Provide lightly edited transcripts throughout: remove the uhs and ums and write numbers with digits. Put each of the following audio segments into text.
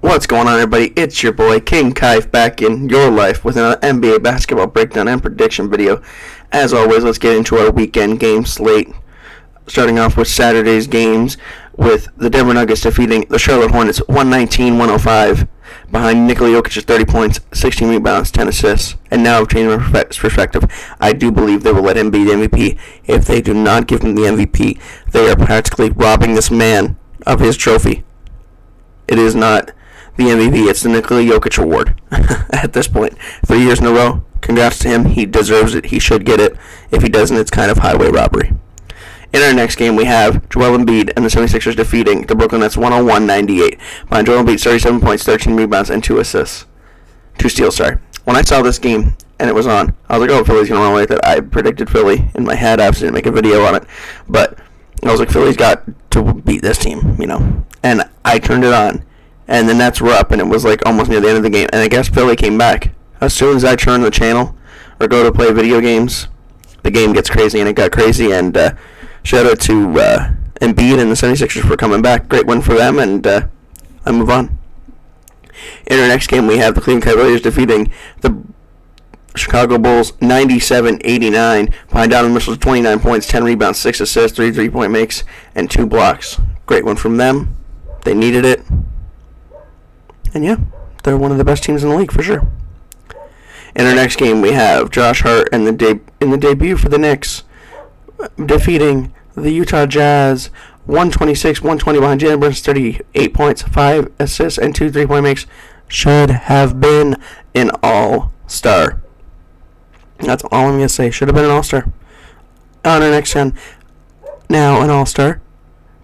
What's going on, everybody? It's your boy King Kaif back in your life with another NBA basketball breakdown and prediction video. As always, let's get into our weekend game slate. Starting off with Saturday's games with the Denver Nuggets defeating the Charlotte Hornets 119-105 behind Nikola Jokic's 30 points, 16 rebounds, 10 assists. And now, changing my perspective, I do believe they will let him be the MVP. If they do not give him the MVP, they are practically robbing this man of his trophy. It is not the MVP, it's the Nikola Jokic award at this point. 3 years in a row, congrats to him. He deserves it. He should get it. If he doesn't, it's kind of highway robbery. In our next game, we have Joel Embiid and the 76ers defeating the Brooklyn Nets 101-98 behind Joel Embiid's 37 points, 13 rebounds, and 2 assists. 2 steals, sorry. When I saw this game and it was on, I was like, oh, Philly's going to run away with it. I predicted Philly in my head. I obviously didn't make a video on it. But I was like, Philly's got to beat this team, you know. And I turned it on. And the Nets were up, and it was like almost near the end of the game. And I guess Philly came back. As soon as I turn the channel or go to play video games, the game gets crazy, and it got crazy. And shout out to Embiid and the 76ers for coming back. Great win for them, and I move on. In our next game, we have the Cleveland Cavaliers defeating the Chicago Bulls 97-89 behind Donovan Mitchell's 29 points, 10 rebounds, 6 assists, 3 3-point makes, and 2 blocks. Great one from them. They needed it. And yeah, they're one of the best teams in the league for sure. In our next game, we have Josh Hart and the debut for the Knicks defeating the Utah Jazz 126-120 behind Jalen Brunson's 38 points, 5 assists, and 2 3-point makes. Should have been an all-star. That's all I'm going to say. Should have been an all-star. On our next one, now an all-star,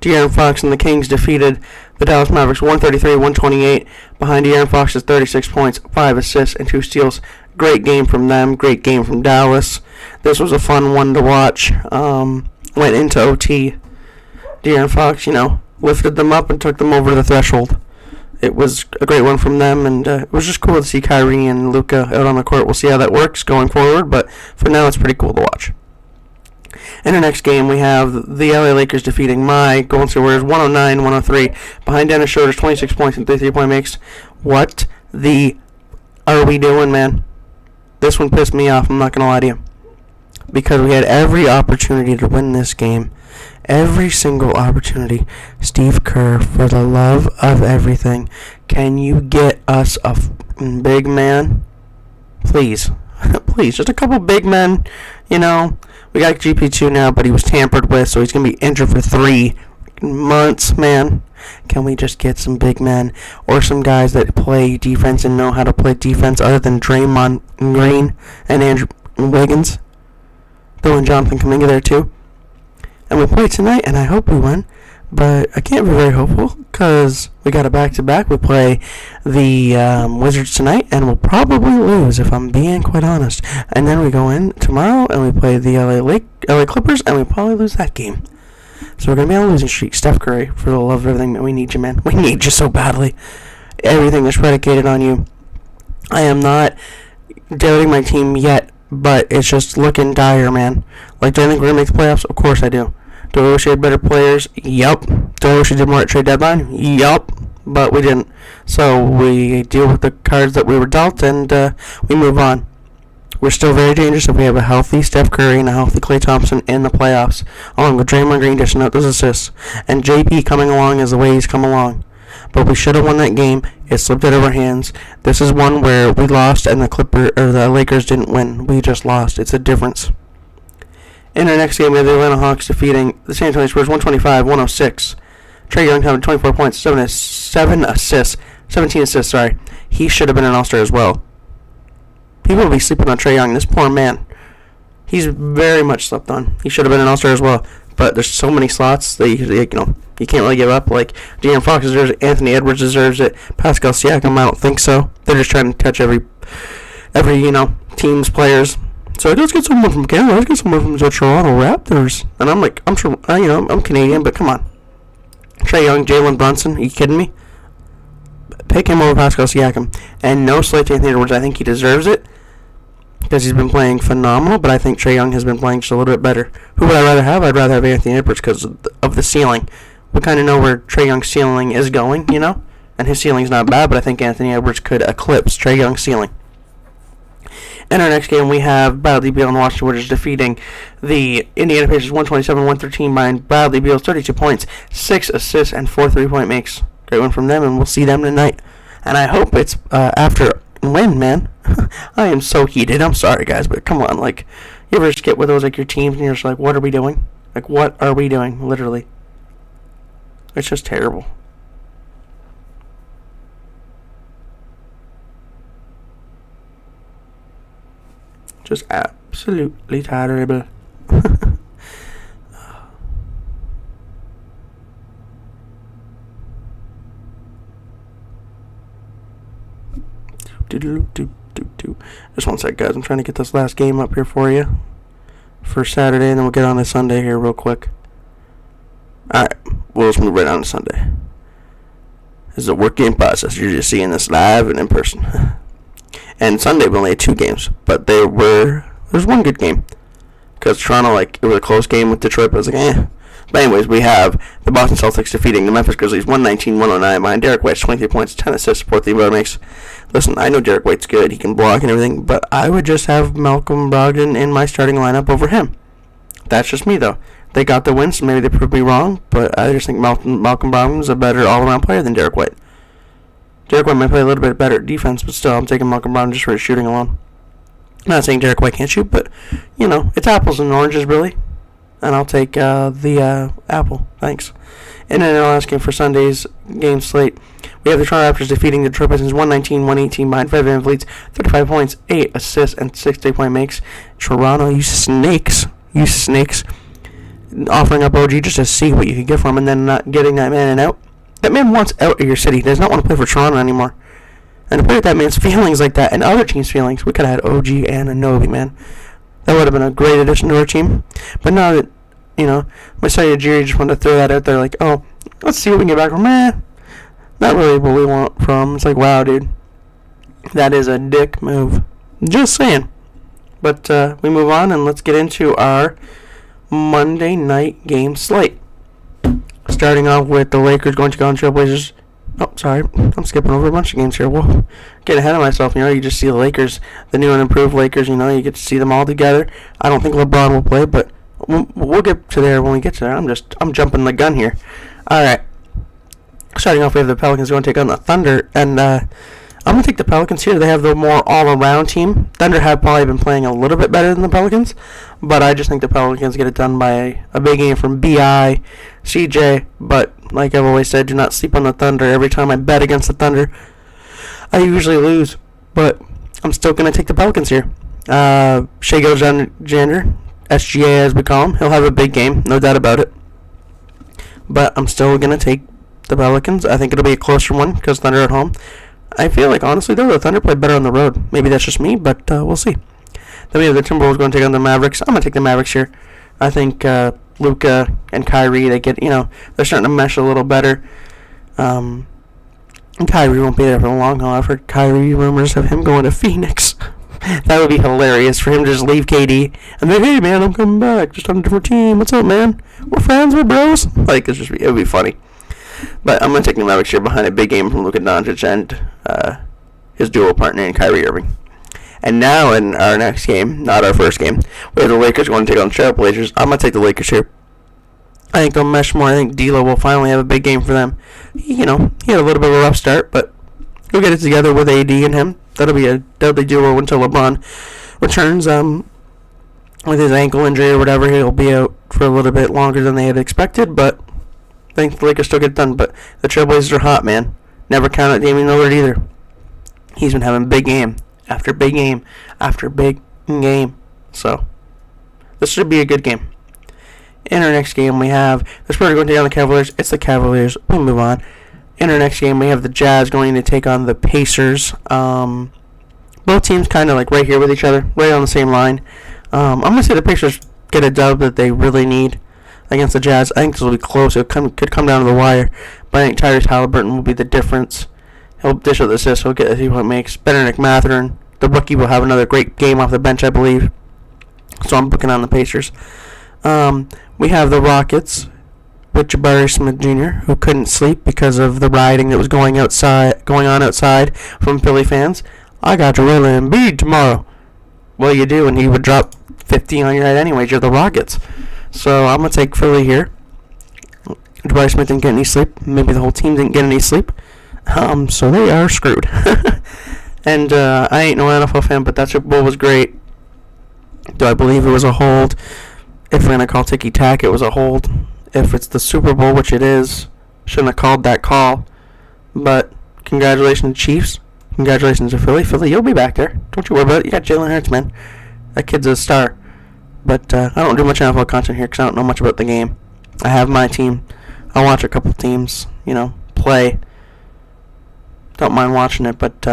De'Aaron Fox and the Kings defeated the Dallas Mavericks 133-128 behind De'Aaron Fox's 36 points, 5 assists, and 2 steals. Great game from them. Great game from Dallas. This was a fun one to watch. Went into OT. De'Aaron Fox, lifted them up and took them over the threshold. It was a great one from them, and it was just cool to see Kyrie and Luka out on the court. We'll see how that works going forward, but for now it's pretty cool to watch. In our next game, we have the LA Lakers defeating my Golden State Warriors 109-103 behind Dennis Schroeder's 26 points and 3 3-point makes. What the are we doing, man? This one pissed me off, I'm not going to lie to you. Because we had every opportunity to win this game. Every single opportunity. Steve Kerr, for the love of everything, can you get us a big man? Please. Please, just a couple big men, We got GP2 now, but he was tampered with, so he's going to be injured for 3 months, man. Can we just get some big men or some guys that play defense and know how to play defense other than Draymond Green and Andrew Wiggins? Throw in Jonathan Kuminga there, too. And we play tonight, and I hope we win. But I can't be very hopeful because we got a back-to-back. We play the Wizards tonight, and we'll probably lose if I'm being quite honest. And then we go in tomorrow, and we play the LA Clippers, and we probably lose that game. So we're going to be on a losing streak. Steph Curry, for the love of everything, we need you, man. We need you so badly. Everything is predicated on you. I am not doubting my team yet, but it's just looking dire, man. Like, do I think we're going to make the playoffs? Of course I do. Do I wish we had better players? Yup. Do I wish we did more at trade deadline? Yup. But we didn't. So we deal with the cards that we were dealt, and we move on. We're still very dangerous if we have a healthy Steph Curry and a healthy Klay Thompson in the playoffs, along with Draymond Green dishing out those assists, and JP coming along as the way he's come along. But we should have won that game. It slipped out of our hands. This is one where we lost, and the Lakers didn't win. We just lost. It's a difference. In our next game, we have the Atlanta Hawks defeating the San Antonio Spurs 125-106. Trae Young having 24 points, 17 assists. He should have been an all-star as well. People will be sleeping on Trae Young. This poor man. He's very much slept on. He should have been an all-star as well. But there's so many slots that you can't really give up. Like, De'Aaron Fox deserves it. Anthony Edwards deserves it. Pascal Siakam, I don't think so. They're just trying to touch every team's players. So let's get someone from Canada. Let's get someone from the Toronto Raptors. And I'm Canadian, but come on. Trae Young, Jalen Brunson, are you kidding me? Pick him over Pascal Siakam. And no slight to Anthony Edwards. I think he deserves it because he's been playing phenomenal, but I think Trae Young has been playing just a little bit better. Who would I rather have? I'd rather have Anthony Edwards because of the ceiling. We kind of know where Trae Young's ceiling is going, and his ceiling's not bad, but I think Anthony Edwards could eclipse Trae Young's ceiling. In our next game, we have Bradley Beal and Washington Wizards defeating the Indiana Pacers 127-113 behind Bradley Beal's 32 points, 6 assists, and 4 3-point makes. Great one from them, and we'll see them tonight. And I hope it's after win, man. I am so heated. I'm sorry, guys, but come on. Like, you ever just get with those, like, your teams, and you're just like, what are we doing? Like, what are we doing? Literally. It's just terrible. Just absolutely terrible. Just one sec, guys. I'm trying to get this last game up here for you for Saturday, and then we'll get on to Sunday here real quick. Alright, we'll just move right on to Sunday. This is a work game process. You're just seeing this live and in person. And Sunday we only had 2 games, but there was one good game. Because Toronto, like, it was a close game with Detroit, but I was like, eh. But anyways, we have the Boston Celtics defeating the Memphis Grizzlies 119-109 behind Derek White's 23 points, 10 assists, 4 3-point makes. Listen, I know Derek White's good. He can block and everything, but I would just have Malcolm Brogdon in my starting lineup over him. That's just me, though. They got the win, so maybe they proved me wrong, but I just think Malcolm Brogdon's a better all-around player than Derek White. Derek White might play a little bit better at defense, but still, I'm taking Malcolm Brogdon just for his shooting alone. I'm not saying Derek White can't shoot, but, you know, it's apples and oranges, really. And I'll take the apple. Thanks. And then our last game for Sunday's game slate, we have the Toronto Raptors defeating the Detroit Pistons 119-118 behind Fred VanVleet's 35 points, 8 assists, and 6 3-point makes. Toronto, you snakes. Offering up OG just to see what you can get from him and then not getting that man out. That man wants out of your city. He does not want to play for Toronto anymore. And to play with that man's feelings like that and other teams' feelings, we could have had OG and Anunoby, man. That would have been a great addition to our team. But now that, you know, Masai Ujiri just wanted to throw that out there like, oh, let's see what we can get back from him. Not really what we want from. It's like, wow, dude. That is a dick move. Just saying. But we move on and let's get into our Monday night game slate. Starting off with the Lakers going to go on Trailblazers. Oh, sorry. I'm skipping over a bunch of games here. Whoa. Getting ahead of myself. You know, you just see the Lakers, the new and improved Lakers. You know, you get to see them all together. I don't think LeBron will play, but we'll get to there when we get to there. I'm jumping the gun here. All right. Starting off, we have the Pelicans going to take on the Thunder, and I'm going to take the Pelicans here. They have the more all-around team. Thunder have probably been playing a little bit better than the Pelicans, but I just think the Pelicans get it done by a big game from B.I., CJ, but like I've always said, do not sleep on the Thunder. Every time I bet against the Thunder, I usually lose, but I'm still going to take the Pelicans here. Shai Gilgeous-Alexander, SGA as we call him, he'll have a big game, no doubt about it, but I'm still going to take the Pelicans. I think it'll be a closer one because Thunder at home. I feel like, honestly, though, the Thunder play better on the road. Maybe that's just me, but we'll see. Then we have the Timberwolves going to take on the Mavericks. I'm going to take the Mavericks here. I think Luka and Kyrie, they get, you know, they're starting to mesh a little better. And Kyrie won't be there for long haul. I've heard Kyrie rumors of him going to Phoenix. That would be hilarious for him to just leave KD and then, hey, man, I'm coming back. Just on a different team. What's up, man? We're friends, we're bros. Like, it would be funny. But I'm going to take the Mavericks here behind a big game from Luka Doncic and his duo partner in Kyrie Irving. And now in our next game, not our first game, we have the Lakers going to take on the Trailblazers. I'm going to take the Lakers here. I think they'll mesh more. I think D'Lo will finally have a big game for them. You know, he had a little bit of a rough start, but he'll get it together with AD and him. That'll be a deadly duo until LeBron returns with his ankle injury or whatever. He'll be out for a little bit longer than they had expected, but I think the Lakers still get it done. But the Trailblazers are hot, man. Never count out Damian Lillard either. He's been having big game after big game after big game. So this should be a good game. In our next game, we have the Spurs going to take on the Cavaliers. It's the Cavaliers. We'll move on. In our next game, we have the Jazz going to take on the Pacers. Both teams kind of like right here with each other, right on the same line. I'm going to say the Pacers get a dub that they really need against the Jazz. I think this will be close. It could come down to the wire. But I think Tyrese Halliburton will be the difference. He'll dish out the assist. He'll get to see what makes. Benedict Mathurin, the rookie, will have another great game off the bench, I believe. So I'm booking on the Pacers. We have the Rockets with Jabari Smith Jr., who couldn't sleep because of the rioting that was going on outside from Philly fans. I got Joel Embiid tomorrow. Well, you do, and he would drop 50 on your head anyways. You're the Rockets. So I'm going to take Philly here. Jabari Smith didn't get any sleep. Maybe the whole team didn't get any sleep. So they are screwed. And I ain't no NFL fan, but that Super Bowl was great. Do I believe it was a hold? If we're going to call ticky-tack, it was a hold. If it's the Super Bowl, which it is, shouldn't have called that call. But congratulations, Chiefs. Congratulations to Philly. Philly, you'll be back there. Don't you worry about it. You got Jalen Hurts, man. That kid's a star. But I don't do much NFL content here because I don't know much about the game. I have my team. I watch a couple teams, play. Don't mind watching it, but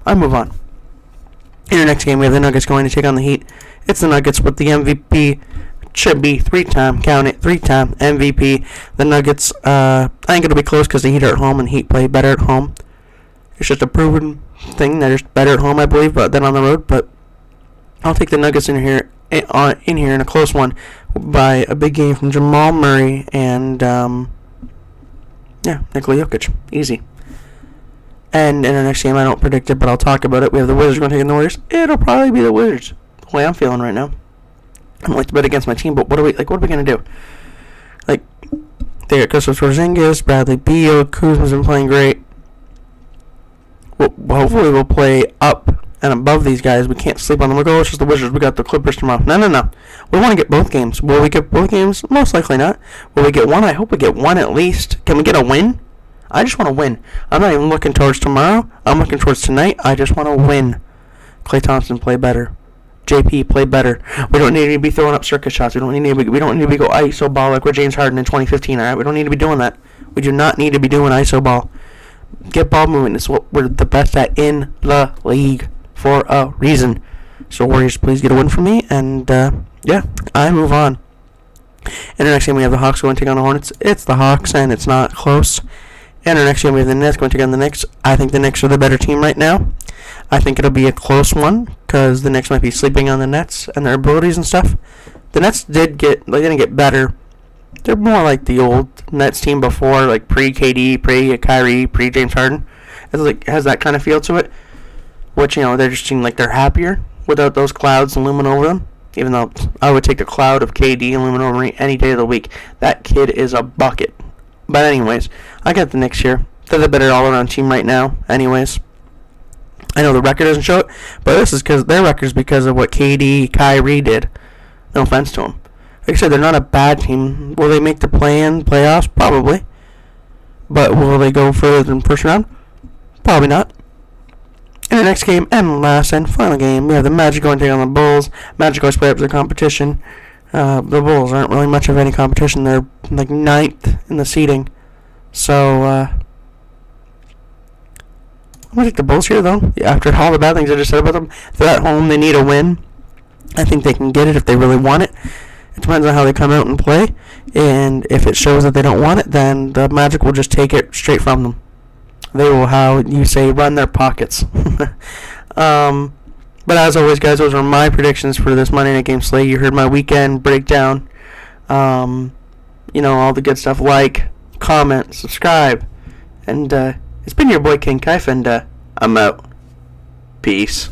I move on. In our next game, we have the Nuggets going to take on the Heat. It's the Nuggets with the MVP. Should be three-time MVP. The Nuggets, I think it'll be close because the Heat are at home and Heat play better at home. It's just a proven thing. They're just better at home, I believe, than on the road. But I'll take the Nuggets in here in a close one by a big game from Jamal Murray and Nikola Jokic. Easy. And in our next game, I don't predict it, but I'll talk about it. We have the Wizards going to take on the Warriors. It'll probably be the Wizards. The way I'm feeling right now. I don't like to bet against my team, but what are we going to do? Like, they got Kristaps Porzingis, Bradley Beal, Kuzma's been playing great. Well, hopefully we'll play up and above these guys. We can't sleep on them. We'll go, it's just the Wizards. We got the Clippers tomorrow. No. We want to get both games. Will we get both games? Most likely not. Will we get one? I hope we get one at least. Can we get a win? I just want to win. I'm not even looking towards tomorrow. I'm looking towards tonight. I just want to win. Klay Thompson, play better. JP, play better. We don't need to be throwing up circus shots. We don't need to be go ISO ball like we're James Harden in 2015. All right, we don't need to be doing that. We do not need to be doing ISO ball. Get ball moving. It's what we're the best at in the league for a reason. So Warriors, please get a win for me. And I move on. In our next game, we have the Hawks going to take on the Hornets. It's the Hawks, and it's not close. In our next game, we have the Nets going to take on the Knicks. I think the Knicks are the better team right now. I think it'll be a close one because the Knicks might be sleeping on the Nets and their abilities and stuff. The Nets didn't get better. They're more like the old Nets team before, like pre-KD, pre-Kyrie, pre-James Harden. It has that kind of feel to it, which, they just seem like they're happier without those clouds looming over them. Even though I would take a cloud of KD looming over me any day of the week. That kid is a bucket. But anyways, I got the Knicks here. They're the better all-around team right now. Anyways, I know the record doesn't show it, but this is because their record is because of what KD, Kyrie did. No offense to them. Like I said, they're not a bad team. Will they make the playoffs? Probably. But will they go further than first round? Probably not. In the next game, and last and final game, we have the Magic going to take on the Bulls. Magic always play up to the competition. The Bulls aren't really much of any competition. They're like 9th in the seeding. So, I'm going to take the Bulls here, though. After all the bad things I just said about them, if they're at home, they need a win. I think they can get it if they really want it. It depends on how they come out and play. And if it shows that they don't want it, then the Magic will just take it straight from them. They will, how you say, run their pockets. But as always, guys, those are my predictions for this Monday Night Game slate. You heard my weekend breakdown. All the good stuff. Like, comment, subscribe. And it's been your boy King Kaif, and I'm out. Peace.